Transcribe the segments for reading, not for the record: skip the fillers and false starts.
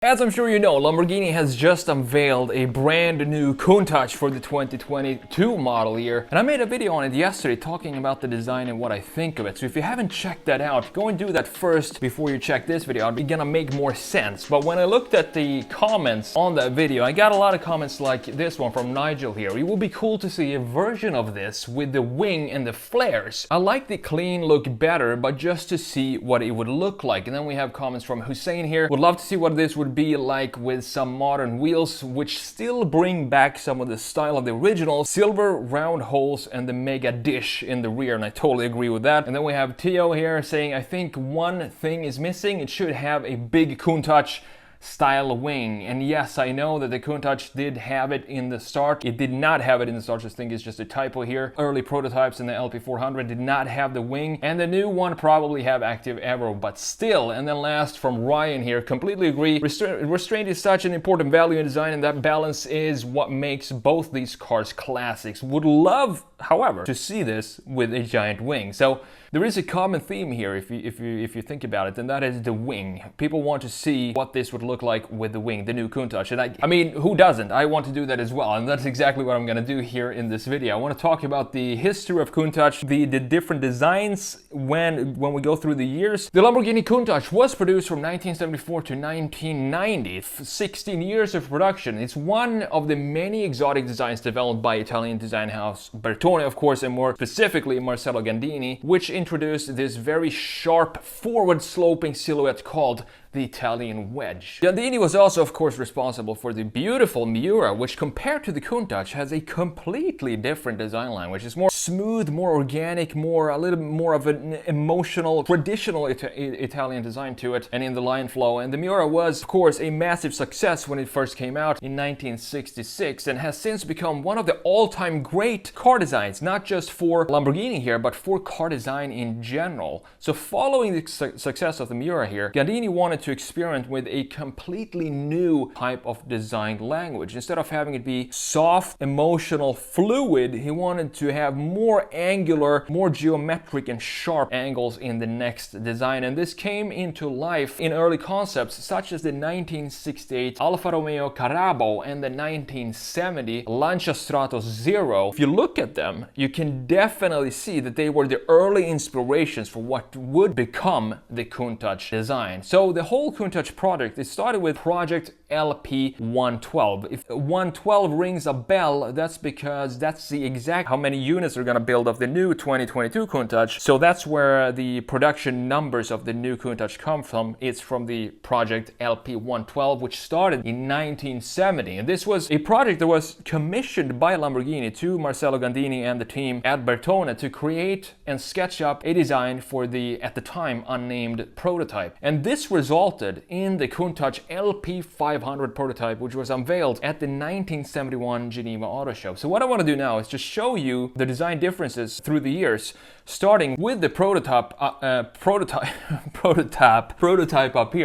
As I'm sure you know, Lamborghini has just unveiled a brand new Countach for the 2022 model year, and I made a video on it yesterday talking about the design and what I think of it. So if you haven't checked that out, go and do that first before you check this video out. It's gonna make more sense. But when I looked at the comments on that video, I got a lot of comments like this one from Nigel here. It would be cool to see a version of this with the wing and the flares. I like the clean look better, but just to see what it would look like. And then we have comments from Hussein here. Would love to see what this would be like with some modern wheels, which still bring back some of the style of the original. Silver round holes and the mega dish in the rear, and I totally agree with that. And then we have Theo here saying, I think one thing is missing. It should have a big Countach style wing. And yes, I know that the Countach did have it in the start. It did not have it in the start. I think it's just a typo here. Early prototypes in the LP400 did not have the wing, and the new one probably have active aero, but still. And then last from Ryan here, completely agree. Restraint is such an important value in design, and that balance is what makes both these cars classics. Would love, however, to see this with a giant wing. So there is a common theme here if you think about it, and that is the wing. People want to see what this would look like with the wing, the new Countach. And I mean, who doesn't? I want to do that as well, and that's exactly what I'm gonna do here in this video. I want to talk about the history of Countach, the different designs when we go through the years. The Lamborghini Countach was produced from 1974 to 1990, 16 years of production. It's one of the many exotic designs developed by Italian design house Bertone, of course, and more specifically Marcello Gandini, which introduced this very sharp forward-sloping silhouette called the Italian wedge. Gandini was also, of course, responsible for the beautiful Miura, which compared to the Countach has a completely different design line, which is more smooth, more organic, a little bit more of an emotional, traditional Italian design to it, and in the line flow. And the Miura was, of course, a massive success when it first came out in 1966, and has since become one of the all-time great car designs, not just for Lamborghini here, but for car design in general. So following the success of the Miura here, Gandini wanted to experiment with a completely new type of design language. Instead of having it be soft, emotional, fluid, he wanted to have more angular, more geometric and sharp angles in the next design. And this came into life in early concepts such as the 1968 Alfa Romeo Carabo and the 1970 Lancia Stratos Zero. If you look at them, you can definitely see that they were the early inspirations for what would become the Countach design. So the whole Countach project, it started with Project LP112. If 112 rings a bell, that's because that's the exact how many units are gonna build of the new 2022 Countach. So that's where the production numbers of the new Countach come from. It's from the Project LP112, which started in 1970. And this was a project that was commissioned by Lamborghini to Marcello Gandini and the team at Bertone to create and sketch up a design for the, at the time, unnamed prototype. And this resulted in the Countach LP500 prototype, which was unveiled at the 1971 Geneva Auto Show. So what I want to do now is just show you the design differences through the years, starting with the prototype up here,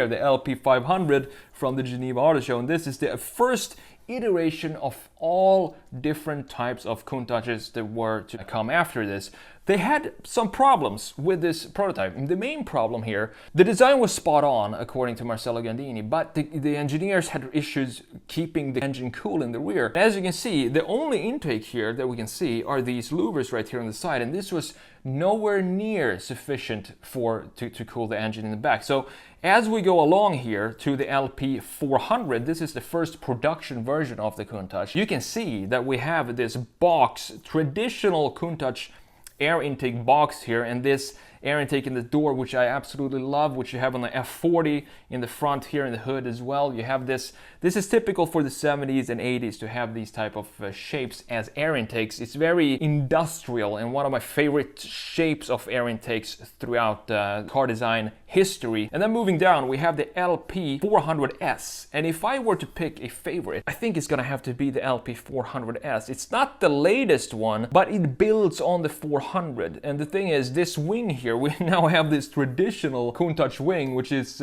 the LP500 from the Geneva Auto Show. And this is the first iteration of all different types of Countaches that were to come after this. They had some problems with this prototype. And the main problem here, the design was spot on according to Marcello Gandini, but the engineers had issues keeping the engine cool in the rear. As you can see, the only intake here that we can see are these louvers right here on the side, and this was nowhere near sufficient to cool the engine in the back. So as we go along here to the LP400, this is the first production version of the Countach. You can see that we have this box, traditional Countach air intake box here, and this air intake in the door, which I absolutely love, which you have on the F40 in the front here in the hood as well. You have this is typical for the 70s and 80s to have these type of shapes as air intakes. It's very industrial and one of my favorite shapes of air intakes throughout car design history. And then moving down, we have the LP400S. And if I were to pick a favorite, I think it's gonna have to be the LP400S. It's not the latest one, but it builds on the 400. And the thing is, this wing here, we now have this traditional Countach wing, which is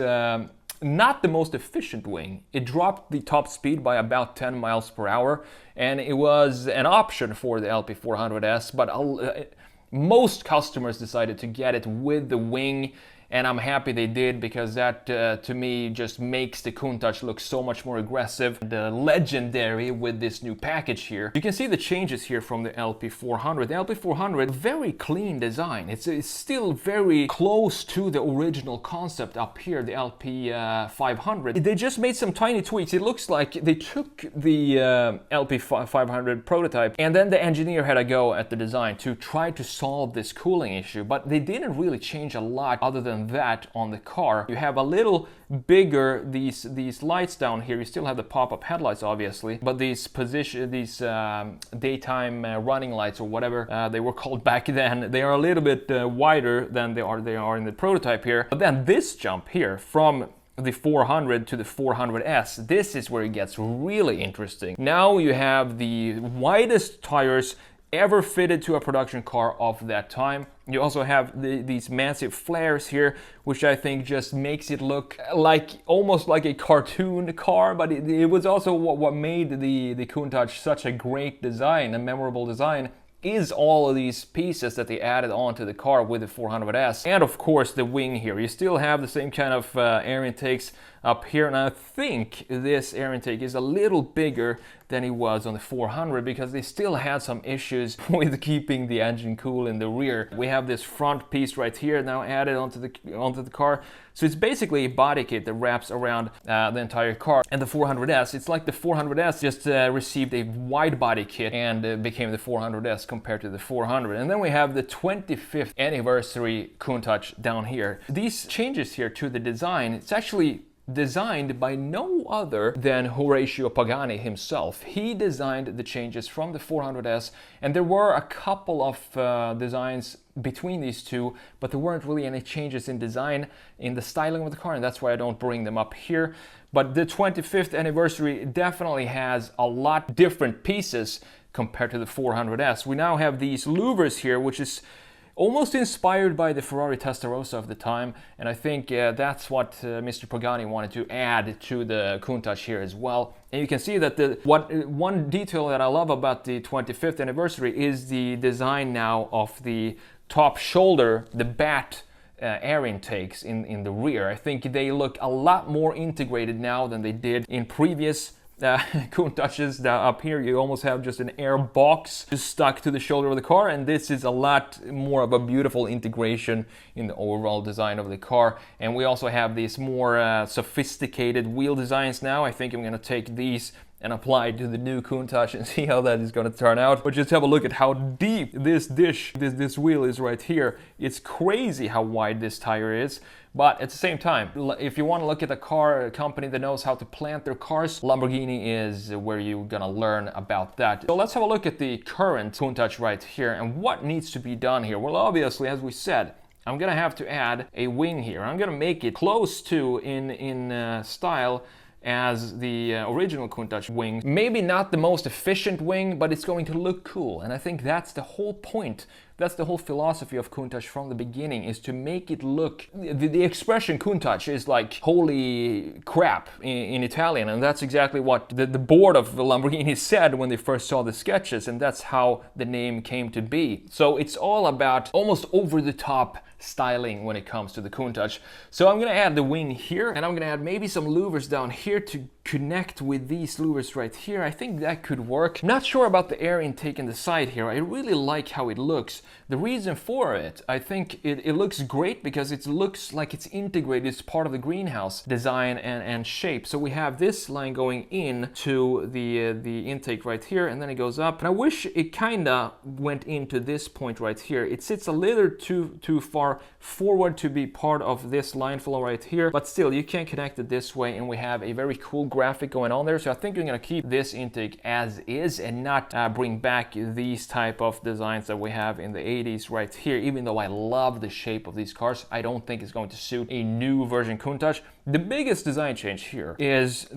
not the most efficient wing. It dropped the top speed by about 10 miles per hour, and it was an option for the LP400S, but most customers decided to get it with the wing and I'm happy they did, because that to me just makes the Countach look so much more aggressive, the legendary, with this new package here. You can see the changes here from the LP400. The LP400, very clean design. It's still very close to the original concept up here, the LP500. They just made some tiny tweaks. It looks like they took the LP500 prototype, and then the engineer had a go at the design to try to solve this cooling issue, but they didn't really change a lot other than that on the car. You have a little bigger these lights down here. You still have the pop-up headlights, obviously, but these daytime running lights, or whatever they were called back then, they are a little bit wider than they are in the prototype here. But then this jump here from the 400 to the 400S, this is where it gets really interesting. Now you have the widest tires ever fitted to a production car of that time. You also have these massive flares here, which I think just makes it look like almost like a cartoon car, but it was also what made the Countach such a great design, a memorable design, is all of these pieces that they added onto the car with the 400S. And of course the wing here. You still have the same kind of air intakes up here, and I think this air intake is a little bigger than it was on the 400, because they still had some issues with keeping the engine cool in the rear. We have this front piece right here now added onto the car. So it's basically a body kit that wraps around the entire car. And the 400S, it's like the 400S just received a wide body kit and became the 400S compared to the 400. And then we have the 25th anniversary Countach down here. These changes here to the design, it's actually designed by no other than Horatio Pagani himself. He designed the changes from the 400S, and there were a couple of designs between these two, but there weren't really any changes in design, in the styling of the car, and that's why I don't bring them up here. But the 25th anniversary definitely has a lot different pieces compared to the 400S. We now have these louvers here, which is almost inspired by the Ferrari Testarossa of the time, and I think that's what Mr. Pagani wanted to add to the Countach here as well. And you can see that one detail that I love about the 25th anniversary is the design now of the top shoulder, the bat air intakes in the rear. I think they look a lot more integrated now than they did in previous Countaches. Up here you almost have just an air box just stuck to the shoulder of the car, and this is a lot more of a beautiful integration in the overall design of the car. And we also have these more sophisticated wheel designs now. I think I'm going to take these and apply it to the new Countach and see how that is going to turn out. But just have a look at how deep this this wheel is right here. It's crazy how wide this tire is. But at the same time, if you want to look at a car company that knows how to plant their cars, Lamborghini is where you're gonna learn about that. So let's have a look at the current Countach right here and what needs to be done here. Well, obviously, as we said, I'm gonna have to add a wing here. I'm gonna make it close to in style as the original Countach wing. Maybe not the most efficient wing, but it's going to look cool. And I think that's the whole point. That's the whole philosophy of Countach from the beginning, is to make it look... The expression Countach is like holy crap in Italian, and that's exactly what the board of Lamborghini said when they first saw the sketches, and that's how the name came to be. So it's all about almost over-the-top styling when it comes to the Countach. So I'm gonna add the wing here, and I'm gonna add maybe some louvers down here to connect with these louvers right here. I think that could work. I'm not sure about the air intake in the side here. I really like how it looks. The reason for it, I think it looks great because it looks like it's integrated. It's part of the greenhouse design and shape. So we have this line going in to the intake right here, and then it goes up. And I wish it kinda went into this point right here. It sits a little too far forward to be part of this line flow right here, but still you can connect it this way, and we have a very cool graphic going on there. So I think we're gonna keep this intake as is and not bring back these type of designs that we have in the 80s right here. Even though I love the shape of these cars, I don't think it's going to suit a new version Countach. The biggest design change here is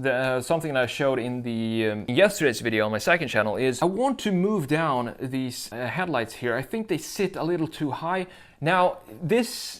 something that I showed in the yesterday's video on my second channel. Is I want to move down these headlights here. I think they sit a little too high. Now,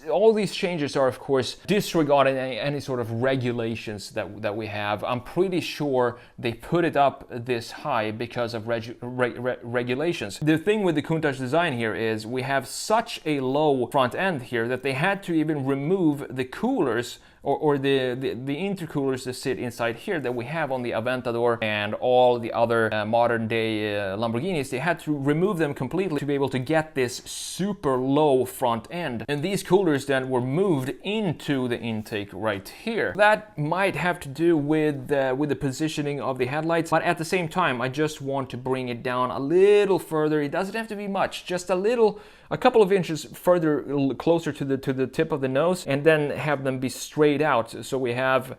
all these changes are, of course, disregarding any sort of regulations that we have. I'm pretty sure they put it up this high because of regulations. The thing with the Countach design here is we have such a low front end here that they had to even remove the coolers or the intercoolers that sit inside here that we have on the Aventador and all the other modern day Lamborghinis. They had to remove them completely to be able to get this super low front end. And these coolers then were moved into the intake right here. That might have to do with the positioning of the headlights, but at the same time, I just want to bring it down a little further. It doesn't have to be much, just a couple of inches further, closer to the tip of the nose, and then have them be straight out. So we have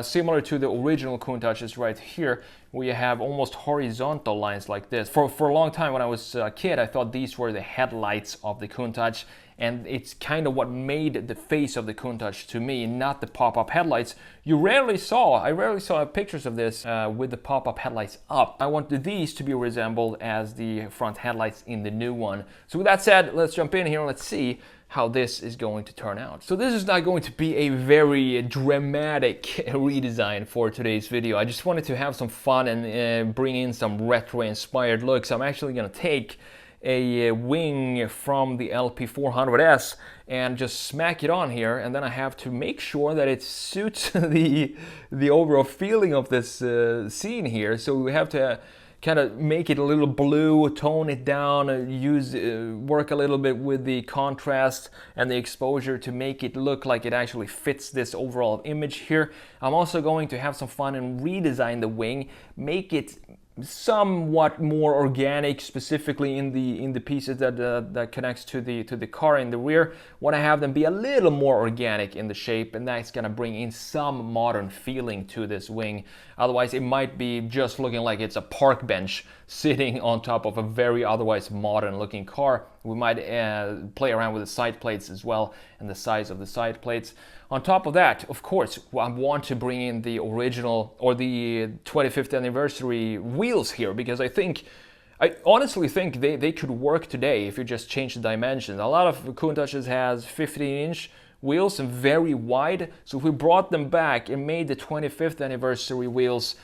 similar to the original Countach's right here, we have almost horizontal lines like this. For a long time when I was a kid, I thought these were the headlights of the Countach, and it's kind of what made the face of the Countach to me, not the pop-up headlights. I rarely saw pictures of this with the pop-up headlights up. I wanted these to be resembled as the front headlights in the new one. So with that said, let's jump in here and let's see how this is going to turn out. So this is not going to be a very dramatic redesign for today's video. I just wanted to have some fun and bring in some retro-inspired looks. I'm actually going to take a wing from the LP400S and just smack it on here, and then I have to make sure that it suits the overall feeling of this scene here. So we have to kind of make it a little blue, tone it down, work a little bit with the contrast and the exposure to make it look like it actually fits this overall image here. I'm also going to have some fun and redesign the wing, make it somewhat more organic, specifically in the pieces that connects to the car in the rear. Want to have them be a little more organic in the shape, and that's gonna bring in some modern feeling to this wing. Otherwise, it might be just looking like it's a park bench sitting on top of a very otherwise modern looking car. We might play around with the side plates as well and the size of the side plates. On top of that, of course, I want to bring in the original or the 25th anniversary wheels here, because I honestly think they could work today if you just change the dimensions. A lot of Countach's has 15-inch wheels and very wide. So if we brought them back and made the 25th anniversary wheels,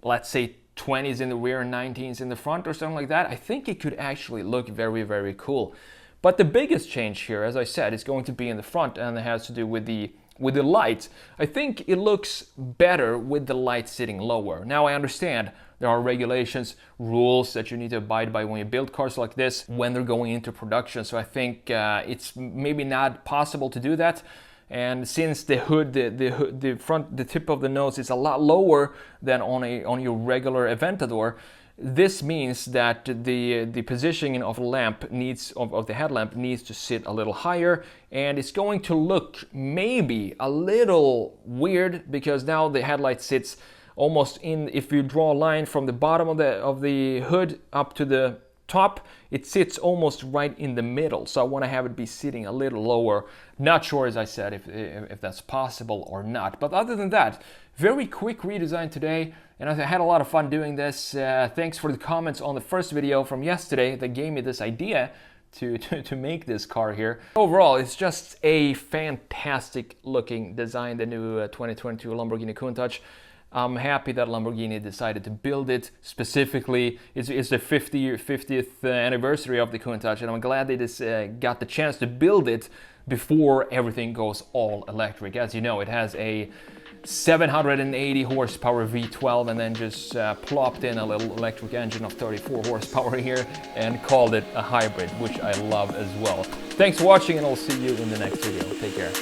let's say 20s in the rear and 19s in the front or something like that, I think it could actually look very, very cool. But the biggest change here, as I said, is going to be in the front, and it has to do with the lights. I think it looks better with the lights sitting lower. Now I understand there are regulations, rules that you need to abide by when you build cars like this when they're going into production. So I think it's maybe not possible to do that. And since the hood, the tip of the nose is a lot lower than on your regular Aventador, this means that the positioning of the lamp of the headlamp needs to sit a little higher, and it's going to look maybe a little weird because now the headlight sits almost in. If you draw a line from the bottom of the hood up to the top, it sits almost right in the middle. So I want to have it be sitting a little lower. Not sure, as I said, if that's possible or not. But other than that, very quick redesign today, and I had a lot of fun doing this. Thanks for the comments on the first video from yesterday that gave me this idea to make this car here. Overall, it's just a fantastic looking design, the new 2022 Lamborghini Countach. I'm happy that Lamborghini decided to build it specifically. It's the 50th anniversary of the Countach, and I'm glad they just got the chance to build it before everything goes all electric. As you know, it has a 780 horsepower V12 and then just plopped in a little electric engine of 34 horsepower here and called it a hybrid, which I love as well. Thanks for watching, and I'll see you in the next video. Take care.